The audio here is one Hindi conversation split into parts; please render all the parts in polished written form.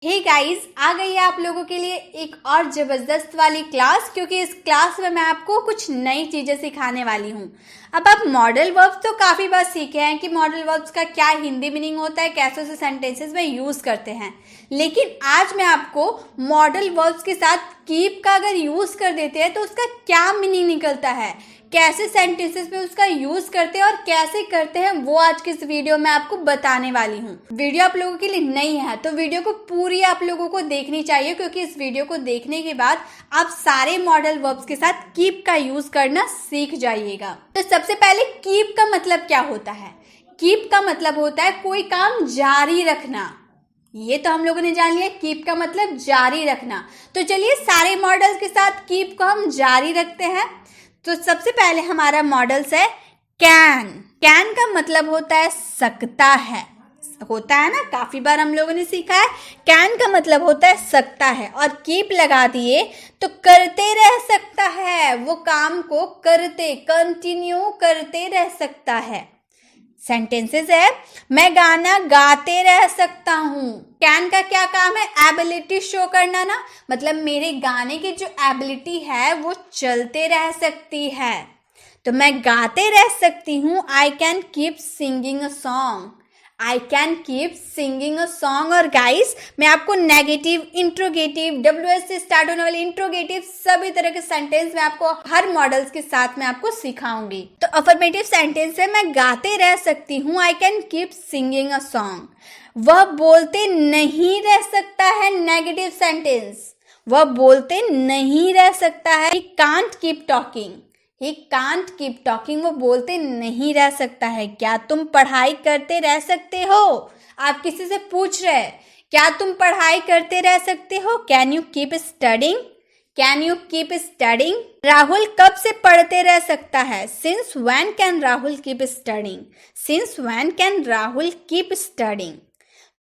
हे गाइस, आ गई है आप लोगों के लिए एक और जबरदस्त वाली क्लास, क्योंकि इस क्लास में मैं आपको कुछ नई चीजें सिखाने वाली हूँ। अब आप मॉडल वर्ब्स तो काफी बार सीखे हैं कि मॉडल वर्ब्स का क्या हिंदी मीनिंग होता है, कैसे उसे सेंटेंसेस में यूज करते हैं। लेकिन आज मैं आपको मॉडल वर्ब्स के साथ कीप का अगर यूज कर देते हैं तो उसका क्या मीनिंग निकलता है, कैसे सेंटेंसेस में उसका यूज करते हैं और कैसे करते हैं, वो आज के इस वीडियो में आपको बताने वाली हूँ। वीडियो आप लोगों के लिए नई है तो वीडियो को पूरी आप लोगों को देखनी चाहिए, क्योंकि इस वीडियो को देखने के बाद आप सारे मॉडल वर्ब्स के साथ कीप का यूज करना सीख जाइएगा। तो सबसे पहले कीप का मतलब क्या होता है। कीप का मतलब होता है कोई काम जारी रखना। ये तो हम लोगों ने जान लिया, कीप का मतलब जारी रखना। तो चलिए सारे मॉडल्स के साथ कीप को हम जारी रखते हैं। तो सबसे पहले हमारा मॉडल्स है कैन। कैन का मतलब होता है सकता है, होता है ना, काफी बार हम लोगों ने सीखा है। कैन का मतलब होता है सकता है, और कीप लगा दिए तो करते रह सकता है, वो काम को करते कंटिन्यू करते रह सकता है। सेंटेंसेस है, मैं गाना गाते रह सकता हूँ। कैन का क्या काम है, एबिलिटी शो करना ना, मतलब मेरे गाने की जो एबिलिटी है वो चलते रह सकती है। तो मैं गाते रह सकती हूँ, I can keep singing a song. I can keep singing a song. और गाइस, मैं आपको नेगेटिव, इंट्रोगेटिव, WH से स्टार्ट होने वाले इंट्रोगेटिव सभी तरह के सेंटेंस मैं आपको हर मॉडल्स के साथ में आपको सिखाऊंगी। तो अफर्मेटिव सेंटेंस है, मैं गाते रह सकती हूँ, I can keep singing a song. वह बोलते नहीं रह सकता है, नेगेटिव सेंटेंस, वह बोलते नहीं रह सकता है, he can't keep talking. He can't keep talking, वो बोलते नहीं रह सकता है। क्या तुम पढ़ाई करते रह सकते हो, आप किसी से पूछ रहे हैं क्या तुम पढ़ाई करते रह सकते हो, can you keep studying, can you keep studying. Rahul कब से पढ़ते रह सकता है, since when can Rahul keep studying, since when can Rahul keep studying.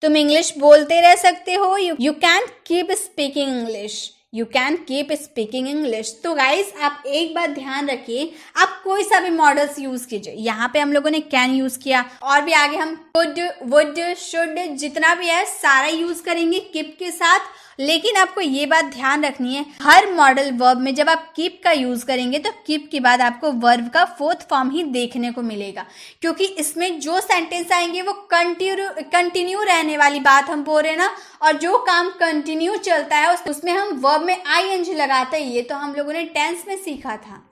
तुम इंग्लिश बोलते रह सकते हो, you can keep speaking English, you can keep speaking English. तो गाइज आप एक बात ध्यान रखिए, आप कोई सा भी मॉडल्स यूज कीजिए। यहाँ पे हम लोगों ने कैन यूज किया, और भी आगे हम कुड, वुड, शुड, जितना भी है सारा यूज करेंगे कीप के साथ। लेकिन आपको ये बात ध्यान रखनी है, हर मॉडल वर्ब में जब आप कीप का यूज करेंगे तो कीप के बाद आपको वर्ब का फोर्थ फॉर्म ही देखने को मिलेगा, क्योंकि इसमें जो सेंटेंस आएंगे वो कंटिन्यू रहने वाली बात हम बोल रहे हैं ना, और जो काम कंटिन्यू चलता है उसमें हम वर्ब में ING लगाते हैं। ये तो हम लोगों ने टेंस में सीखा था,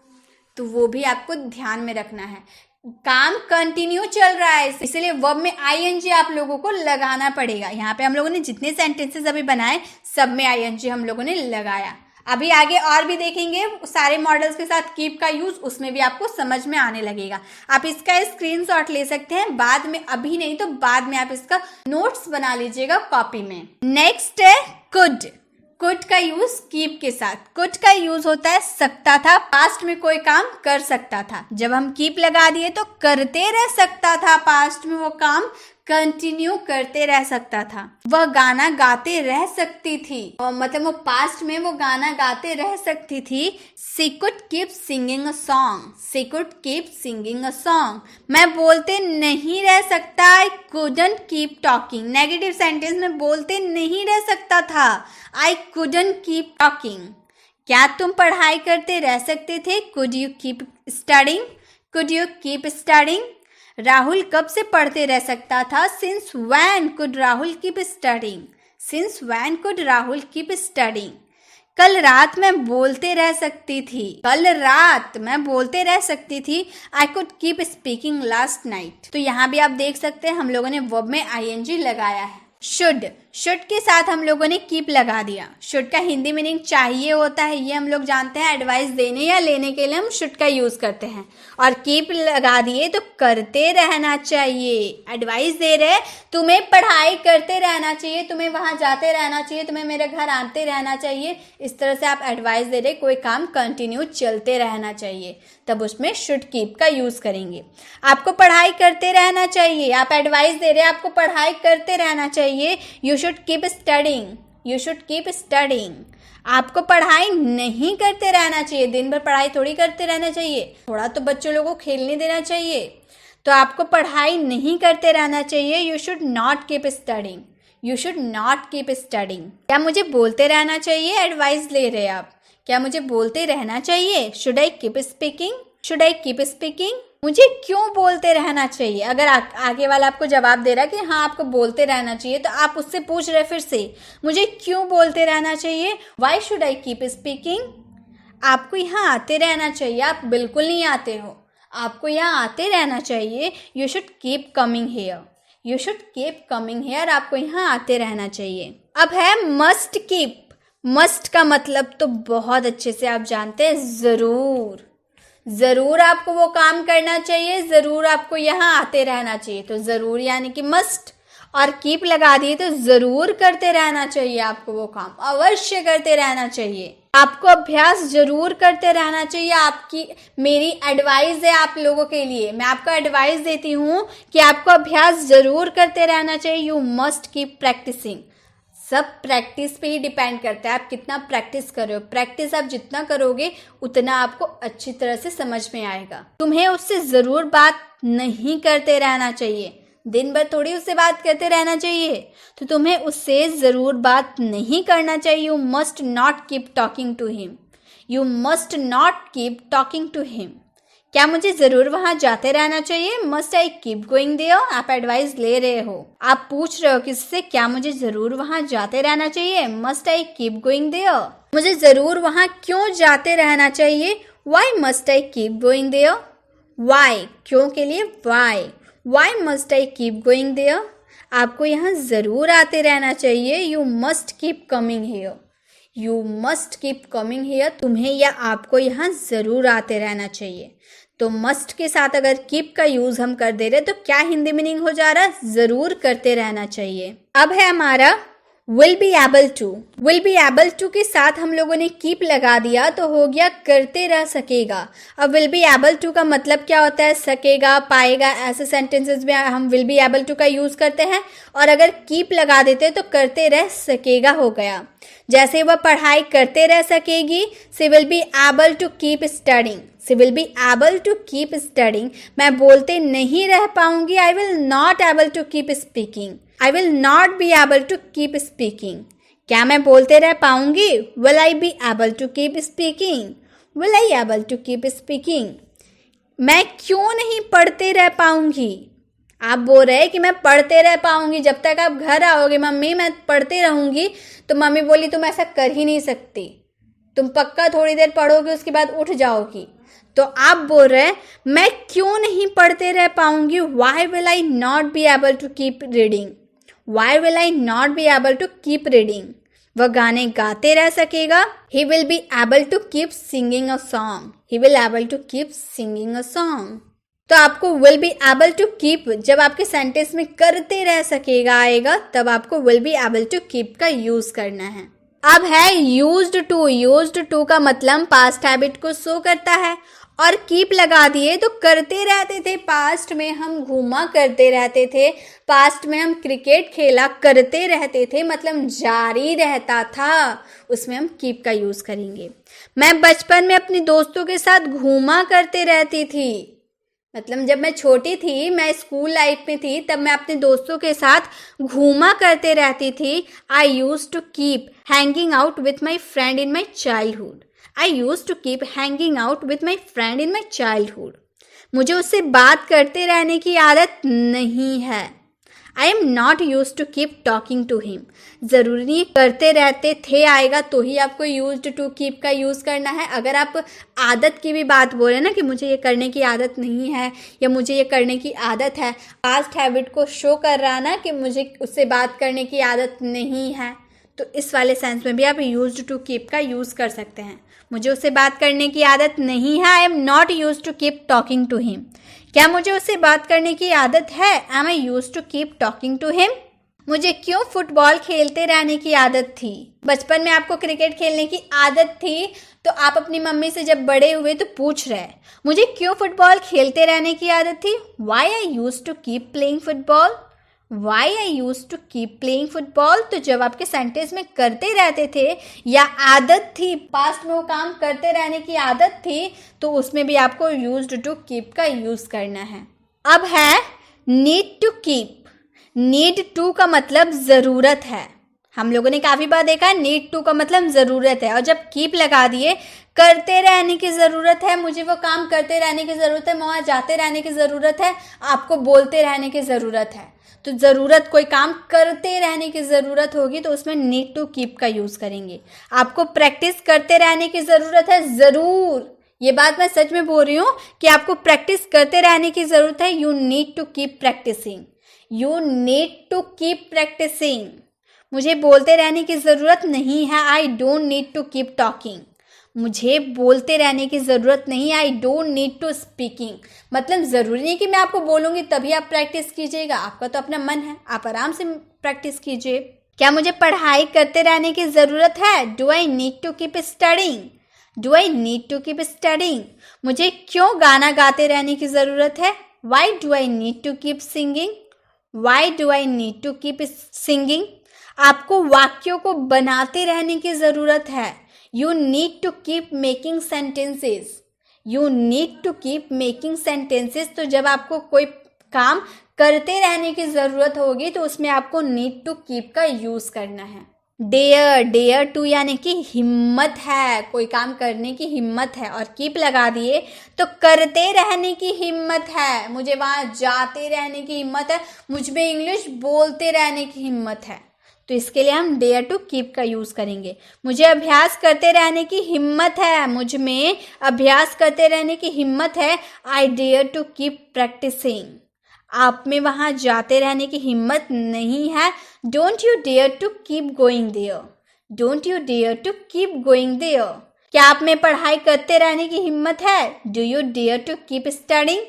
तो वो भी आपको ध्यान में रखना है। काम कंटिन्यू चल रहा है, इसलिए वर्ब में ING आप लोगों को लगाना पड़ेगा। यहाँ पे हम लोगों ने जितने सेंटेंसेस अभी बनाए सब में ING हम लोगों ने लगाया। अभी आगे और भी देखेंगे सारे मॉडल्स के साथ कीप का यूज, उसमें भी आपको समझ में आने लगेगा। आप इसका स्क्रीनशॉट ले सकते हैं बाद में, अभी नहीं तो बाद में आप इसका नोट्स बना लीजिएगा कॉपी में। नेक्स्ट है कुड। कुड का यूज कीप के साथ। कुड का यूज होता है सकता था, पास्ट में कोई काम कर सकता था, जब हम कीप लगा दिए तो करते रह सकता था, पास्ट में वो काम कंटिन्यू करते रह सकता था। वह गाना गाते रह सकती थी, और मतलब वो पास्ट में वो गाना गाते रह सकती थी। She could keep singing a song, she could keep singing a song. मैं बोलते नहीं रह सकता, I couldn't keep talking. Negative sentence में बोलते नहीं रह सकता था, आई कुडंट कीप टॉकिंग। क्या तुम पढ़ाई करते रह सकते थे, could you keep studying, could you keep studying. Rahul कब से पढ़ते रह सकता था, since when could Rahul keep studying, since when could Rahul keep studying. कल रात मैं बोलते रह सकती थी, कल रात मैं बोलते रह सकती थी, I could keep speaking last night. तो यहाँ भी आप देख सकते हैं हम लोगों ने वर्ब में ING लगाया है। शुड, शुड के साथ हम लोगों ने कीप लगा दिया। शुड का हिंदी मीनिंग चाहिए होता है, ये हम लोग जानते हैं, एडवाइस देने या लेने के लिए हम शुड का यूज करते हैं। और कीप लगा दिए तो करते रहना चाहिए, एडवाइस दे रहे तुम्हें पढ़ाई करते रहना चाहिए, तुम्हें वहां जाते रहना चाहिए, तुम्हें मेरे घर आते रहना चाहिए, इस तरह से आप एडवाइस दे रहे कोई काम कंटिन्यू चलते रहना चाहिए, तब उसमें शुड कीप का यूज करेंगे। आपको पढ़ाई करते रहना चाहिए, आप एडवाइस दे रहे आपको पढ़ाई करते रहना चाहिए, you should keep studying, you should keep studying. आपको पढ़ाई नहीं करते रहना चाहिए, दिन भर पढ़ाई थोड़ी करते रहना चाहिए, थोड़ा तो बच्चों लोगों को खेलने देना चाहिए। तो आपको पढ़ाई नहीं करते रहना चाहिए, you should not keep studying, you should not keep studying. क्या मुझे बोलते रहना चाहिए? एडवाइस ले रहे हैं आप। क्या मुझे बोलते रहना चाहिए? Should I keep speaking? Should I keep speaking? मुझे क्यों बोलते रहना चाहिए? अगर आगे वाला आपको जवाब दे रहा है कि हाँ आपको बोलते रहना चाहिए, तो आप उससे पूछ रहे फिर से मुझे क्यों बोलते रहना चाहिए? Why should I keep speaking? आपको यहाँ आते रहना चाहिए। आप बिल्कुल नहीं आते हो, आपको यहाँ आते रहना चाहिए। You should keep coming here. You should keep coming hair. आपको यहाँ आते रहना चाहिए। अब है मस्ट कीप। मस्ट का मतलब तो बहुत अच्छे से आप जानते हैं, ज़रूर। ज़रूर आपको वो काम करना चाहिए, ज़रूर आपको यहाँ आते रहना चाहिए। तो ज़रूर यानी कि मस्ट, और कीप लगा दिए तो ज़रूर करते रहना चाहिए आपको वो काम, अवश्य करते रहना चाहिए। आपको अभ्यास ज़रूर करते रहना चाहिए। आपकी मेरी एडवाइस है आप लोगों के लिए, मैं आपको एडवाइस देती हूँ कि आपको अभ्यास ज़रूर करते रहना चाहिए। You must keep practicing. सब प्रैक्टिस पे ही डिपेंड करता है, आप कितना प्रैक्टिस कर रहे हो। प्रैक्टिस आप जितना करोगे उतना आपको अच्छी तरह से समझ में आएगा। तुम्हें उससे ज़रूर बात नहीं करते रहना चाहिए। दिन भर थोड़ी उससे बात करते रहना चाहिए, तो तुम्हें उससे ज़रूर बात नहीं करना चाहिए। You must not keep talking to him. You must not keep talking to him. क्या मुझे ज़रूर वहाँ जाते रहना चाहिए? Must I keep going there. आप एडवाइस ले रहे हो, आप पूछ रहे हो किससे, क्या मुझे ज़रूर वहाँ जाते रहना चाहिए? Must I keep going there. मुझे ज़रूर वहाँ क्यों जाते रहना चाहिए? Why must I keep going there. Why क्यों के लिए why. Why must I keep going there. आपको यहाँ ज़रूर आते रहना चाहिए। You must keep coming here. You must keep coming here. तुम्हें या आपको यहाँ ज़रूर आते रहना चाहिए। तो मस्ट के साथ अगर कीप का यूज़ हम कर दे रहे तो क्या हिंदी मीनिंग हो जा रहा है? ज़रूर करते रहना चाहिए। अब है हमारा will be able to. Will be able to के साथ हम लोगों ने कीप लगा दिया तो हो गया करते रह सकेगा। अब विल बी एबल टू का मतलब क्या होता है? सकेगा, पाएगा, ऐसे सेंटेंसेस में हम विल बी एबल टू का यूज़ करते हैं। और अगर कीप लगा देते तो करते रह सकेगा हो गया। जैसे वह पढ़ाई करते रह सकेगी, she will be able to keep studying. She will be able to keep studying. मैं बोलते नहीं रह पाऊंगी, I will not able to keep speaking. I will not be able to keep speaking. क्या मैं बोलते रह पाऊंगी? Will I be able to keep speaking. Will I able to keep speaking. मैं क्यों नहीं पढ़ते रह पाऊंगी? आप बोल रहे हैं कि मैं पढ़ते रह पाऊंगी। जब तक आप घर आओगे मम्मी मैं पढ़ते रहूंगी, तो मम्मी बोली तुम ऐसा कर ही नहीं सकती, तुम पक्का थोड़ी देर पढ़ोगे उसके बाद उठ जाओगी। तो आप बोल रहे हैं मैं क्यों नहीं पढ़ते रह पाऊंगी? Why will I not be able to keep reading. Why will I not be able to keep reading. वह गाने गाते रह सकेगा। He will be able to keep singing a song. He will able to keep singing a song. तो आपको will be able to keep जब आपके सेंटेंस में करते रह सकेगा आएगा, तब आपको will be able to keep का यूज करना है। अब है यूज्ड टू। यूज्ड टू का मतलब पास्ट हैबिट को शो करता है, और कीप लगा दिए तो करते रहते थे। पास्ट में हम घूमा करते रहते थे, पास्ट में हम क्रिकेट खेला करते रहते थे, मतलब जारी रहता था, उसमें हम कीप का यूज करेंगे। मैं बचपन में अपने दोस्तों के साथ घूमा करते रहती थी, मतलब जब मैं छोटी थी, मैं स्कूल लाइफ में थी, तब मैं अपने दोस्तों के साथ घूमा करते रहती थी। I use to keep hanging out with my friend in my childhood. I use to keep hanging out with my friend in my childhood. मुझे उससे बात करते रहने की आदत नहीं है। I am not use to keep talking to him. ज़रूरी नहीं करते रहते थे आएगा तो ही आपको यूज्ड टू कीप का यूज़ करना है। अगर आप आदत की भी बात बोल रहे हैं ना कि मुझे ये करने की आदत नहीं है या मुझे ये करने की आदत है, पास्ट हैबिट को शो कर रहा ना कि मुझे उससे बात करने की आदत नहीं है, तो इस वाले सेंस में भी आप यूज्ड टू कीप का यूज़ कर सकते हैं। मुझे उससे बात करने की आदत नहीं है। I am not use to keep talking to him. क्या मुझे उससे बात करने की आदत है? Am I use to keep talking to him. मुझे क्यों फुटबॉल खेलते रहने की आदत थी? बचपन में आपको क्रिकेट खेलने की आदत थी, तो आप अपनी मम्मी से जब बड़े हुए तो पूछ रहे मुझे क्यों फुटबॉल खेलते रहने की आदत थी? Why I use to keep playing football. Why I use to keep playing football. तो जब आपके सेंटेंस में करते रहते थे या आदत थी, पास्ट में वो काम करते रहने की आदत थी, तो उसमें भी आपको यूज्ड टू कीप का यूज करना है। अब है need to keep. Need to का मतलब जरूरत है। हम लोगों ने काफी बार देखा है नीड टू का मतलब जरूरत है, और जब कीप लगा दिए, करते रहने की जरूरत है, मुझे वो काम करते रहने की जरूरत है, वहां जाते रहने की जरूरत है, आपको बोलते रहने की जरूरत है। तो जरूरत, कोई काम करते रहने की जरूरत होगी तो उसमें नीड टू कीप का यूज करेंगे। आपको प्रैक्टिस करते रहने की जरूरत है, जरूर, ये बात मैं सच में बोल रही हूँ कि आपको प्रैक्टिस करते रहने की जरूरत है। You need to keep practicing, you need to keep practicing. मुझे बोलते रहने की ज़रूरत नहीं है, I don't need to keep talking. मुझे बोलते रहने की ज़रूरत नहीं, I don't need to speaking. मतलब ज़रूरी नहीं कि मैं आपको बोलूँगी तभी आप प्रैक्टिस कीजिएगा, आपका तो अपना मन है, आप आराम से प्रैक्टिस कीजिए। क्या मुझे पढ़ाई करते रहने की ज़रूरत है? Do I need to keep studying? Do I need to keep studying? मुझे क्यों गाना गाते रहने की ज़रूरत है? Why do I need to keep singing? Why do I need to keep singing? आपको वाक्यों को बनाते रहने की ज़रूरत है। You need to keep making sentences, you need to keep making sentences. तो जब आपको कोई काम करते रहने की ज़रूरत होगी तो उसमें आपको नीड टू कीप का यूज़ करना है। डेयर, डेयर टू यानी कि हिम्मत है, कोई काम करने की हिम्मत है, और कीप लगा दिए तो करते रहने की हिम्मत है, मुझे वहाँ जाते रहने की हिम्मत है, मुझ में इंग्लिश बोलते रहने की हिम्मत है। तो इसके लिए हम डेयर टू कीप का यूज़ करेंगे। मुझे अभ्यास करते रहने की हिम्मत है, मुझ में अभ्यास करते रहने की हिम्मत है, I dare to keep practicing. आप में वहाँ जाते रहने की हिम्मत नहीं है, don't you dare to keep going there, don't you dare to keep going there. क्या आप में पढ़ाई करते रहने की हिम्मत है? Do you dare to keep studying?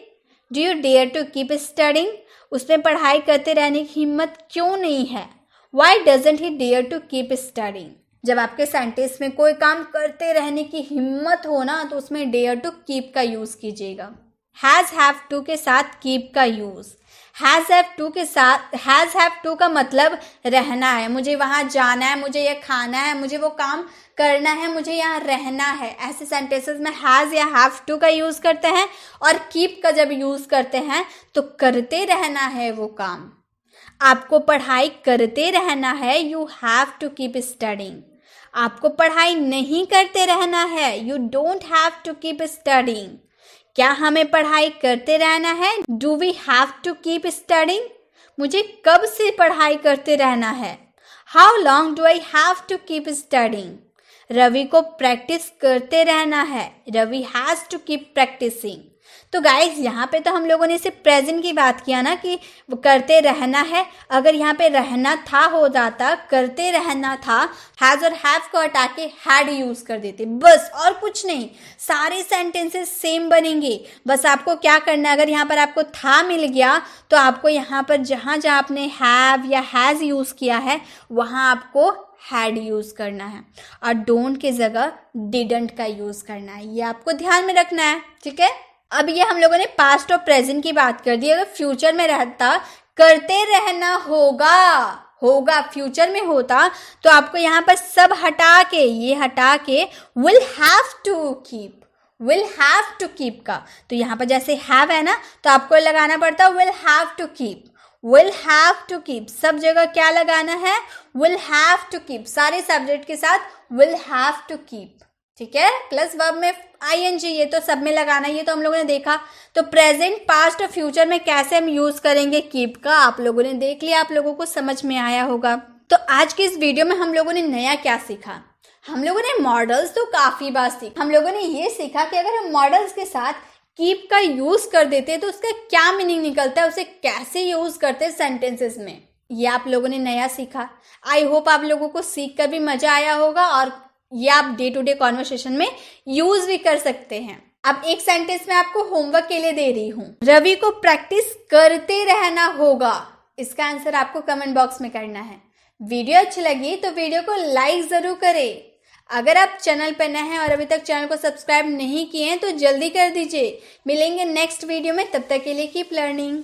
Do you dare to keep studying? उसमें पढ़ाई करते रहने की हिम्मत क्यों नहीं है? Why doesn't he dare to keep studying? जब आपके सेंटेंस में कोई काम करते रहने की हिम्मत हो ना तो उसमें dare to keep का यूज़ कीजिएगा। has have to के साथ keep का यूज़। has have to के साथ has have to का मतलब रहना है, मुझे वहाँ जाना है, मुझे यह खाना है, मुझे वो काम करना है, मुझे यहाँ रहना है। ऐसे सेंटेंसेस में has या have to का यूज़ करते हैं, और keep का जब यूज़ करते हैं तो करते रहना है वो काम। आपको पढ़ाई करते रहना है, you have to keep studying. आपको पढ़ाई नहीं करते रहना है, you don't have to keep studying. क्या हमें पढ़ाई करते रहना है? Do we have to keep studying? मुझे कब से पढ़ाई करते रहना है? How long do I have to keep studying? Ravi को प्रैक्टिस करते रहना है, Ravi has to keep practicing. तो गाइज यहाँ पे तो हम लोगों ने सिर्फ प्रेजेंट की बात किया ना कि वो करते रहना है। अगर यहाँ पे रहना था हो जाता, करते रहना था, हैज और हैव को हटा के हैड यूज कर देते, बस और कुछ नहीं। सारे सेंटेंसेस सेम बनेंगे। बस आपको क्या करना है, अगर यहाँ पर आपको था मिल गया तो आपको यहाँ पर जहाँ जहाँ आपने हैव या हैज़ यूज़ किया है वहाँ आपको हैड यूज़ करना है, और डोंट के जगह डिडंट का यूज़ करना है। ये आपको ध्यान में रखना है, ठीक है। अब ये हम लोगों ने पास्ट और प्रेजेंट की बात कर दी। अगर फ्यूचर में रहता, करते रहना होगा फ्यूचर में होता तो आपको यहाँ पर सब हटा के, ये हटा के will have to keep, will have to keep का, तो यहाँ पर जैसे हैव है ना तो आपको लगाना पड़ता will have to keep, will have to keep. सब जगह क्या लगाना है? विल हैव टू कीप, सारे सब्जेक्ट के साथ विल हैव टू कीप, ठीक है। प्लस वर्ब में आईएनजी, ये तो सब में लगाना, ये तो हम लोगों ने देखा। तो प्रेजेंट, पास्ट और फ्यूचर में कैसे हम यूज करेंगे कीप का, आप लोगों ने देख लिया, आप लोगों को समझ में आया होगा। तो आज की इस वीडियो में हम लोगों ने नया क्या सीखा? हम लोगों ने मॉडल्स तो काफी बार सीखा। हम लोगों ने ये सीखा कि अगर हम मॉडल्स के साथ कीप का यूज कर देते हैं तो उसका क्या मीनिंग निकलता है, उसे कैसे यूज करते हैं सेंटेंसेस में, ये आप लोगों ने नया सीखा। आई होप आप लोगों को सीख कर भी मजा आया होगा, और ये आप डे टू डे कॉन्वर्सेशन में यूज भी कर सकते हैं। अब एक सेंटेंस में आपको होमवर्क के लिए दे रही हूँ, रवि को प्रैक्टिस करते रहना होगा। इसका आंसर आपको कमेंट बॉक्स में करना है। वीडियो अच्छी लगी तो वीडियो को लाइक जरूर करें। अगर आप चैनल पर नए हैं और अभी तक चैनल को सब्सक्राइब नहीं किए हैं तो जल्दी कर दीजिए। मिलेंगे नेक्स्ट वीडियो में, तब तक के लिए कीप लर्निंग।